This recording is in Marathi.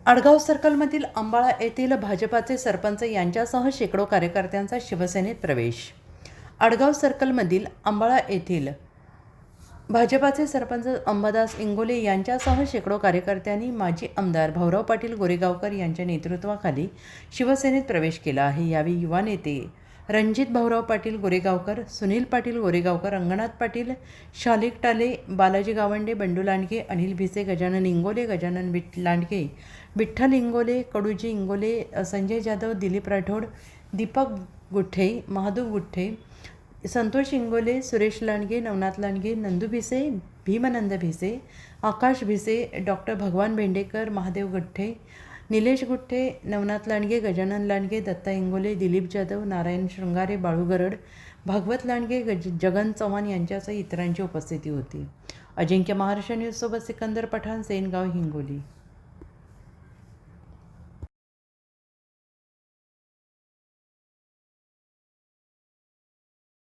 आडगाव सर्कलमधील अंबाळा येथील भाजपाचे सरपंच यांच्यासह शेकडो कार्यकर्त्यांचा शिवसेनेत प्रवेश. आडगाव सर्कलमधील अंबाळा येथील भाजपाचे सरपंच अंबादास इंगोले यांच्यासह शेकडो कार्यकर्त्यांनी माजी आमदार भाऊराव पाटील गोरेगावकर यांच्या नेतृत्वाखाली शिवसेनेत प्रवेश केला आहे. यावेळी युवा नेते रणजित भाऊराव पाटील गोरेगावकर, सुनील पाटील गोरेगावकर, रंगनाथ पाटील, शालिक टाले, बालाजी गावंडे, बंडू लांडगे, अनिल भिसे, गजानन इंगोले, गजानन लांडगे, विठ्ठल इंगोले, कडूजी इंगोले, संजय जाधव, दिलीप राठोड, दीपक गुठ्ठे, महादेव गुठ्ठे, संतोष इंगोले, सुरेश लांडगे, नवनाथ लांडगे, नंदू भिसे, भीमानंद भिसे, आकाश भिसे, डॉक्टर भगवान भेंडेकर, महादेव गुठ्ठे, निलेश गुठ्ठे, नवनाथ लांडगे, गजानन लांडगे, दत्ता इंगोले, दिलीप जाधव, नारायण शृंगारे, बाळू गरड, भागवत लांडगे, जगन चव्हाण यांच्यासह इतरांची उपस्थिती होती. अजिंक्य महाराष्ट्र न्यूजसोबत सिकंदर पठाण, सेनगाव, हिंगोली.